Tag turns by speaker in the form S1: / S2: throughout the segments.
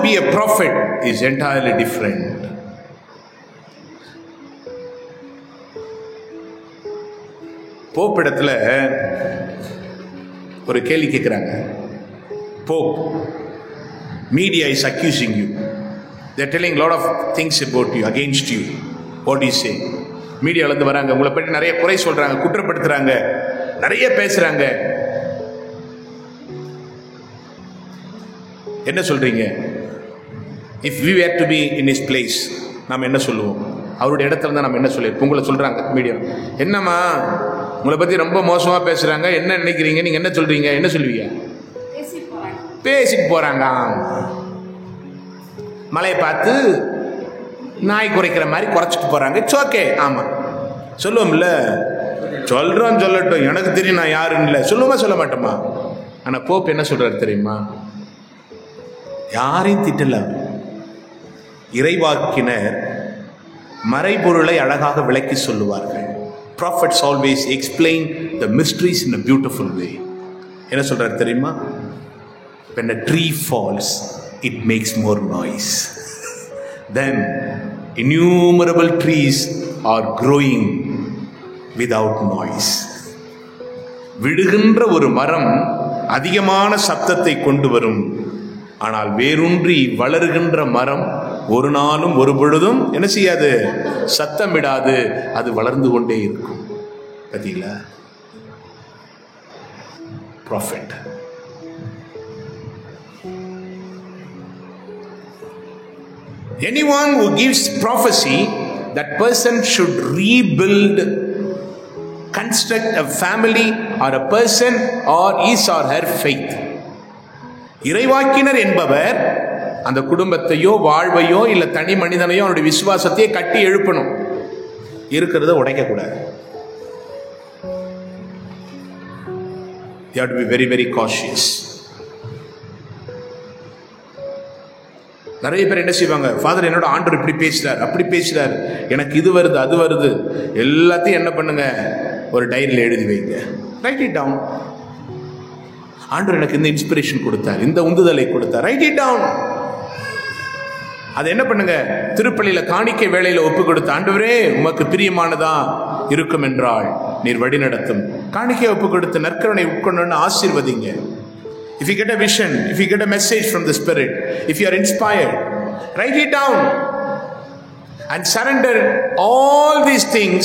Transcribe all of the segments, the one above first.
S1: be a prophet is entirely different. Pope இடத்துல ஒரு கேள்வி கேட்குறாங்க. Pope, media is accusing you. They're telling a lot of things about you, against you. What do you say? மீடியால இருந்து வராங்க, உங்களை பற்றி நிறைய குறை சொல்றாங்க, குற்றப்படுத்துறாங்க, நிறைய பேசுறாங்க. என்ன சொல்றீங்க? If we were to be in his place, நாம என்ன சொல்லுவோம்? அவருடைய இடத்துல இருந்தா நம்ம என்ன சொல்லிருப்போம்? உங்களை சொல்றாங்க மீடியா, என்னம்மா உங்களை பத்தி ரொம்ப மோசமா பேசுறாங்க, என்ன நினைக்கிறீங்க, நீங்க என்ன சொல்றீங்க, என்ன சொல்லுவீங்க? பேசிட்டு போறாங்க. மலையை பார்த்து நாய் குறைக்கிற மாதிரி குறைச்சிட்டு போறாங்க. It's okay. ஆமா சொல்லுவோம்ல, சொல்றோம் சொல்லட்டும், எனக்கு தெரியும் நான் யாருன்னு இல்லை சொல்லுவோமா, சொல்ல மாட்டோமா? ஆனா போப் என்ன சொல்றாரு தெரியுமா? யாரையும் திட்டல. இறைவாக்கினர் மறைபொருளை அழகாக விளக்கி சொல்லுவார்கள். Prophets always explain the mysteries in a beautiful way. என்ன சொல்றாரு தெரியுமா? When a tree falls, it makes more noise. Then innumerable trees are growing without noise. விடுகின்ற ஒரு மரம் அதிகமான சப்தத்தை கொண்டு வரும். ஆனால் வேரூன்றி வளருகின்ற மரம் ஒரு நாளும் ஒரு பொழுதும் என்ன செய்யாது? சத்தம் விடாது. அது வளர்ந்து கொண்டே இருக்கும். பார்த்தீங்களா? Prophet. Anyone who gives prophecy, that person should rebuild, construct a family or a person or his or her faith. இறைவாக்கினர் என்பவர் அந்த குடும்பத்தையோ வாழ்வையோ இல்ல தனி மனிதனையோ அவருடைய விசுவாசத்தையே கட்டி எழுப்பணும். இருக்கிறத உடைக்க கூடாது. You have to be very very cautious. நிறைய பேர் என்ன செய்வாங்க? ஃபாதர், என்னோட ஆண்டவர் இப்படி பேசுறார், அப்படி பேசுறார், எனக்கு இது வருது அது வருது, எல்லாத்தையும் என்ன பண்ணுங்க, ஒரு டைரியில் எழுதி வைங்க. Write it down. ஆண்டவர் எனக்கு இந்த இன்ஸ்பிரேஷன் கொடுத்தார், இந்த உந்துதலை கொடுத்தார், ரைட் இட் டவுன். அது என்ன பண்ணுங்க, திருப்பலியில காணிக்கை வேளையில ஒப்பு கொடுத்த, ஆண்டவரே உமக்கு பிரியமானதா இருக்கும் என்றால் நீர் வழி நடத்தும். காணிக்கை ஒப்பு கொடுத்து நற்கருணை உட்கொண்டு ஆசீர்வதிங்க. If you get a vision, if you get a message from the Spirit, if you are inspired, write it down and surrender all these things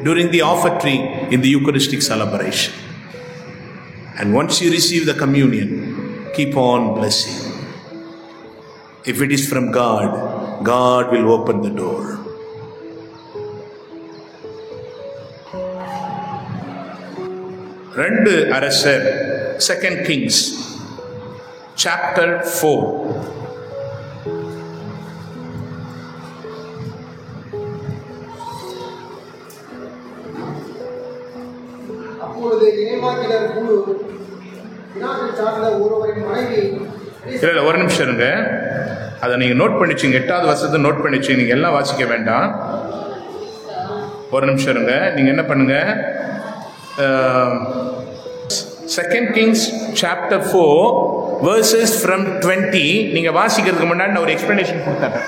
S1: during the offertory in the Eucharistic celebration. And once you receive the communion, keep on blessing. If it is from God, God will open the door. ரெண்டு அரசர், 2 Kings chapter 4.
S2: அப்பொழுது இறைவாக்கினர் குழு இராக்கை சார்ந்த ஒருவரின் மனைவி.
S1: இல்ல ஒரு நிமிஷம் இருங்க, அதை நீங்க நோட் பண்ணிச்சிங்க. 8வது வருஷத்தை நோட் பண்ணிச்சிங்க. நீங்க எல்லாம் வாசிக்க வேண்டாம், ஒரு நிமிஷம் இருங்க. நீங்க என்ன பண்ணுங்க, 2 Kings chapter 4 verses from 20 நீங்க வாசிக்கிறதுக்கு முன்னாடி நான் ஒரு எக்ஸ்பிளனேஷன் கொடுத்தேன்.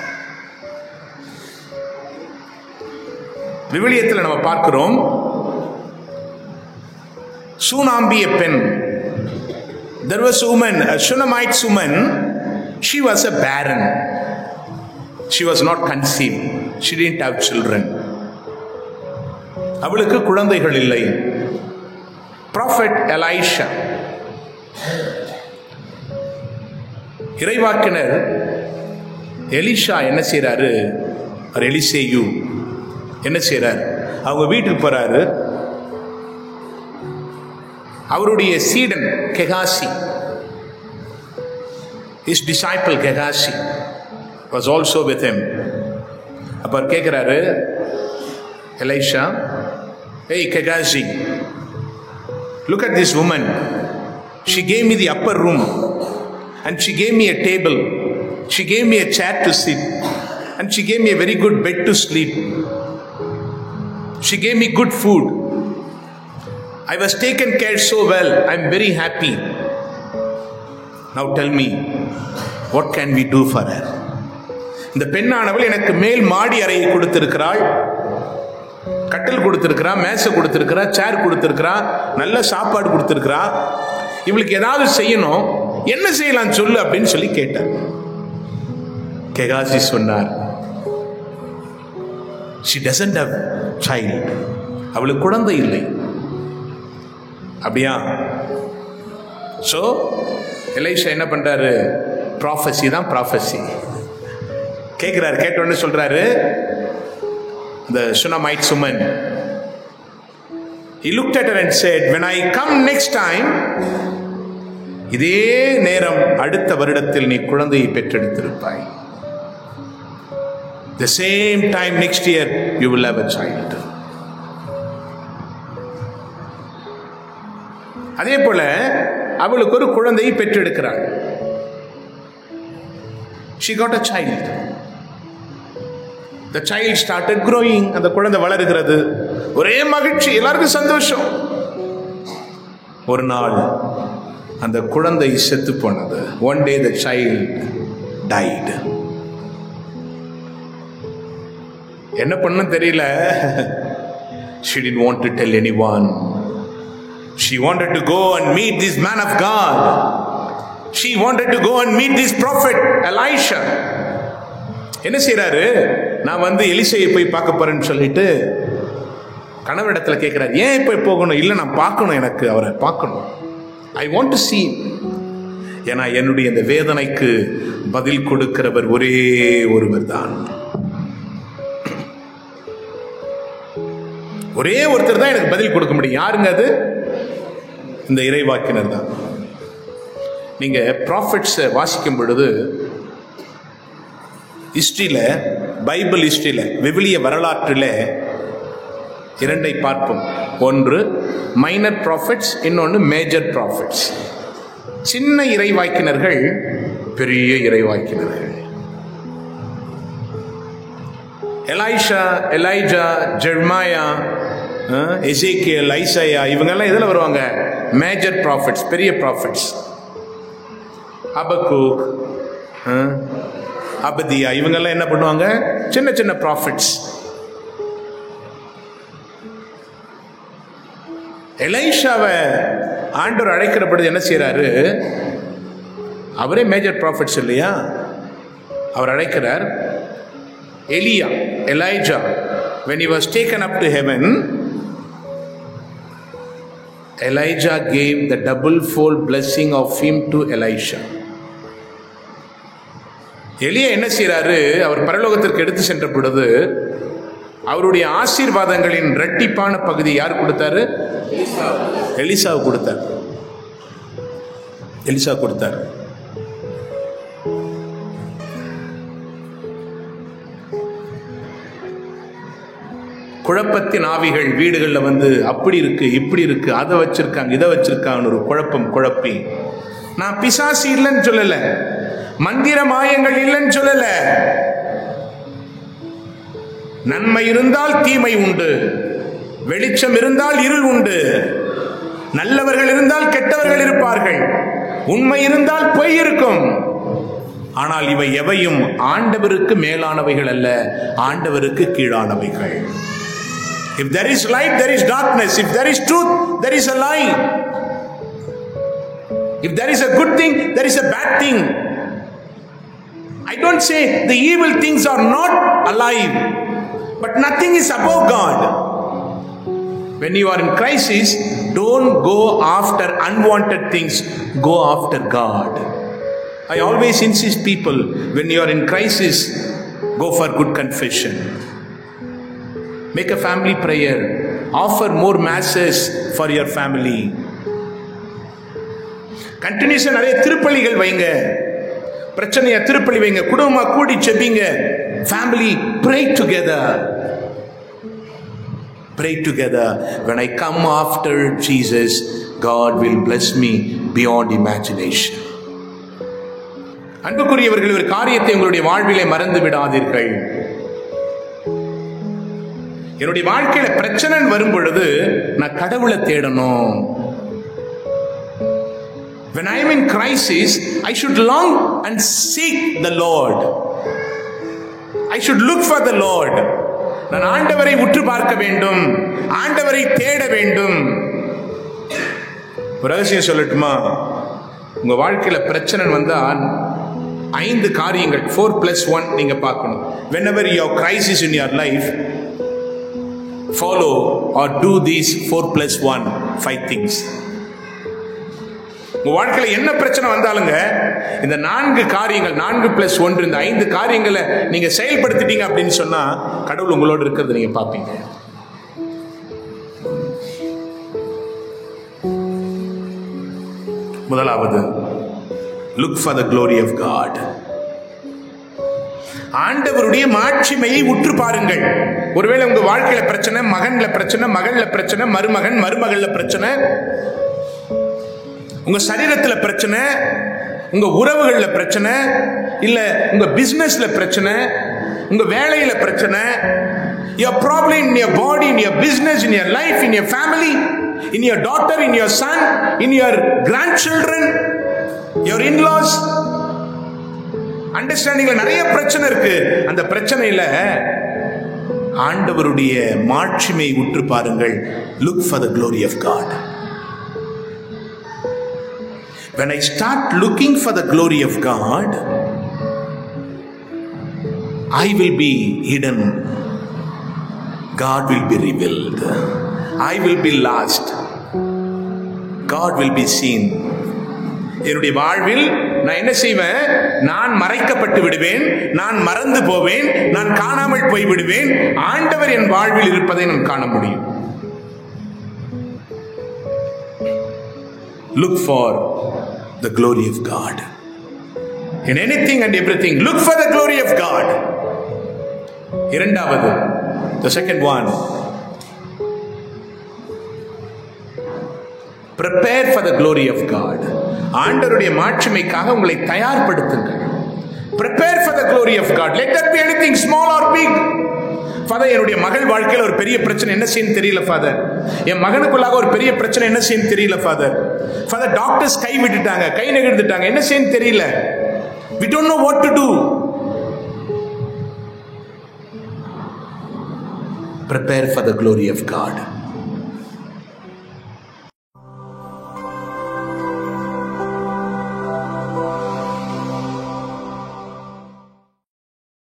S1: விவிலியத்தில் நம்ம பார்க்கிறோம், சூனாம்பிய பெண். There was a woman, a Shunammite woman. She was a barren. She was not conceived. She didn't have children. அவளுக்கு குழந்தைகள் இல்லை. Prophet Elisha, இறைவாக்கினர் எலிஷா என்ன செய்யறாரு, எலிசேயு என்ன செய்யறாரு, அவங்க வீட்டுக்கு போறாரு. அவருடைய சீடன் கெகாசி, his disciple Gehazi was also with him. அப்ப கேட்கிறாரு Elisha, hey Gehazi, look at this woman. She gave me the upper room and she gave me a table. She gave me a chair to sit and she gave me a very good bed to sleep. She gave me good food. I was taken care so well. I am very happy. Now tell me, What can we do for her? இந்த பெண்ணானவள் எனக்கு மேல் மாடி அறையை கொடுத்திருக்கிறாள், கட்டில் கொடுத்திருக்கிறா, மேசை கொடுத்திருக்கிறா, சேர் கொடுத்திருக்கிறா, நல்ல சாப்பாடு கொடுத்திருக்கிறா. இவளுக்கு ஏதாவது செய்யணும், என்ன செய்யலாம் சொல்லு அப்படின்னு சொல்லி கேட்டார். கேகாசி சொன்னார், she doesn't have child, அவளுக்கு குழந்தை இல்லை. அப்படியா? சோ எலிஷா என்ன பண்றாரு? ப்ராஃபஸி தான் ப்ராஃபஸி கேட்கிறாரு. கேட்டோன்னு சொல்றாரு, the Shunammite woman, he looked at her and said, when I come next time, இதே நேரம் அடுத்த வருடத்தில் நீ குழந்தையை பெற்றெடுத்திருப்பாய். The same time next year you will have a child. அதே போல அவளுக்கு ஒரு குழந்தையை பெற்றெடுக்கிறாள். She got a child. The child started growing. அந்த குழந்தை வளருகிறது. ஒரே மகிழ்ச்சி, எல்லாருக்கும் சந்தோஷம். ஒரு நாள் அந்த குழந்தை செத்து போனது. One day the child died. என்ன பண்ண தெரியல. She didn't want to tell anyone. She wanted to go and meet this man of God. She wanted to go and meet this prophet Elisha. என்ன செய்றாரு? நான் வந்து எலிசையை போய் பார்க்க போறேன்னு சொல்லிட்டு கணவரிடத்துல கேட்கிறார். ஏன் இப்ப போகணும்? இல்ல நான் பார்க்கணும், எனக்கு அவரை பார்க்கணும். I want to see. ஏன்னா என்னுடைய இந்த வேதனைக்கு பதில் கொடுக்கிறவர் ஒரே ஒருவர் தான். ஒரே ஒருத்தர் தான் எனக்கு பதில் கொடுக்க முடியும். யாருங்க அது? இந்த இறைவாக்கினர் தான். நீங்க ப்ராஃபிட்ஸ் வாசிக்கும் பொழுது ஹிஸ்டரியில, பைபிள் ஹிஸ்டரியில, விவிலிய வரலாற்றில் இரண்டை பார்ப்போம். ஒன்று மைனர் ப்ராஃபிட்ஸ், இன்னொன்று மேஜர் ப்ராஃபிட்ஸ். சின்ன இறைவாக்கினர்கள், பெரிய இறைவாக்கினர்கள். எலைஷா, எலைஜா, ஜெர்மாயா, எசேக்கியேல், ஐசாயா, இவங்கெல்லாம் இதில் வருவாங்க. மேஜர் ப்ராஃபிட்ஸ், பெரிய ப்ராஃபிட்ஸ். ஹபக்கூக், அபதியா, இவங்கெல்லாம் என்ன பண்ணுவாங்க? சின்ன சின்ன ப்ராஃபிட்ஸ். எலைஷாவை ஆண்டவர் அழைக்கிற பொழுது என்ன செய்யறாரு? அவரே மேஜர் ப்ராஃபிட்ஸ் இல்லையா? அவர் அழைக்கிறார். எலியா, Elijah, when he was taken up to heaven, Elijah gave the double fold blessing of him to Elisha. எலியா என்ன செய்யறாரு? அவர் பரலோகத்திற்கு எடுத்து சென்ற பொழுது அவருடைய ஆசீர்வாதங்களின் இரட்டிப்பான பகுதி யார் கொடுத்தாரு? எலிசா கொடுத்தார். எலிசா கொடுத்தார். குழப்பத்தின் ஆவிகள் வீடுகளில் வந்து அப்படி இருக்கு, இப்படி இருக்கு, அதை வச்சிருக்காங்க, இதை வச்சிருக்காங்க, ஒரு குழப்பி. நான் பிசாசு இல்லைன்னு சொல்லல, மந்திர மாயங்கள் இல்லைன்னு சொல்லல. நன்மை இருந்தால் தீமை உண்டு, வெளிச்சம் இருந்தால் இருள் உண்டு, நல்லவர்கள் இருந்தால் கெட்டவர்கள் இருப்பார்கள், உண்மை இருந்தால் பொய் இருக்கும். ஆனால் இவை எவையும் ஆண்டவருக்கு மேலானவைகள் அல்ல, ஆண்டவருக்கு கீழானவைகள். If there is light, there is darkness. If there is truth, there is a lie. If there is a good thing, there is a bad thing. I don't say the evil things are not alive, but nothing is above God. When you are in crisis, don't go after unwanted things, go after God. I always insist people, when you are in crisis, go for good confession. Make a family prayer. Offer more masses for your family. Continuously நிறைய திருப்பலிகள் வைங்க. பிரச்சனையா திருப்பலி வைங்க. குடும்பமா கூடி செபிங்க. Family, pray together. Pray together. When I come after Jesus, God will bless me beyond imagination. அன்புக்குரியவர்கள், ஒரு காரியத்தை உங்களுடைய வாழ்விலே மறந்து விடாதீர்கள். என்னுடைய வாழ்க்கையில பிரச்சனை வரும் பொழுது நான் கடவுளை தேடணும். When I am in crisis, I should long and seek the Lord. I should look for the Lord. நான் ஆண்டவரை உற்று பார்க்க வேண்டும், ஆண்டவரை தேட வேண்டும். ஒரு ரகசியம் சொல்லட்டுமா? உங்க வாழ்க்கையில பிரச்சனை வந்தா 5 காரியங்கள் 4+1 நீங்க பார்க்கணும். Whenever you have crisis in your life, follow or do these 4+1 5 things. உங்க வாழ்க்கையில என்ன பிரச்சனை வந்தாலுங்க இந்த 4 காரியங்கள் 4+1 இந்த 5 காரியங்களை நீங்க செயல்படுத்திட்டீங்க அப்படின்னு சொன்னா கடவுள் உங்களோட இருக்கிறது நீங்க பார்ப்பீங்க. முதலாவது, look for the glory of God. ஆண்டவருடைய மாட்சிமையை உற்று பாருங்கள். ஒருவேளை உங்க வாழ்க்கையில பிரச்சனை, மகன்ல பிரச்சனை, மகள்ல பிரச்சனை, மருமகள்ல பிரச்சனை, உங்க சரீரத்துல பிரச்சனை, உங்க உறவுகள்ல பிரச்சனை, இல்ல உங்க பிசினஸ்ல பிரச்சனை, உங்க வேலையில பிரச்சனை, your problem in your body, in your business, in your life, in your family, in your daughter, in your son, in your grandchildren, your in-laws, அண்டர்ஸ்டாண்டிங்ல நிறைய பிரச்சனை இருக்கு. அந்த பிரச்சனையில ஆண்டவருடைய மாட்சிமை உற்று பாருங்கள். Look for the glory of God. When I start looking for the glory of God, I will be hidden. God will be revealed. I will be lost. God will be seen. என்னுடைய வாழ்வில் நான் என்ன செய்வேன்? நான் மறைக்கப்பட்டு விடுவேன், நான் மறந்து போவேன், நான் காணாமல் போய் விடுவேன். ஆண்டவர் என் வாழ்வில் இருப்பதை நான் காண முடியும். Look for the glory of God. In anything and everything, look for the glory of God. இரண்டாவது, the second one, prepare for the glory of God. ஆண்டவருடைய மாட்சிமைக்காக உங்களை தயார்படுத்துங்கள். Prepare for the glory of God. Let that be anything small or big. Father, என்னுடைய மகள் வாழ்க்கையில் ஒரு பெரிய பிரச்சனை, என்ன செய்யணும் தெரியல ஃபாதர். என் மகனுக்குள்ளாக ஒரு பெரிய பிரச்சனை, என்ன செய்யணும் தெரியல ஃபாதர். ஃபாதர், டாக்டர்ஸ் கை விட்டுட்டாங்க, கை நெகிழ்ந்துட்டாங்க, என்ன செய்யணும் தெரியல. We don't know what to do. Prepare for the glory of God.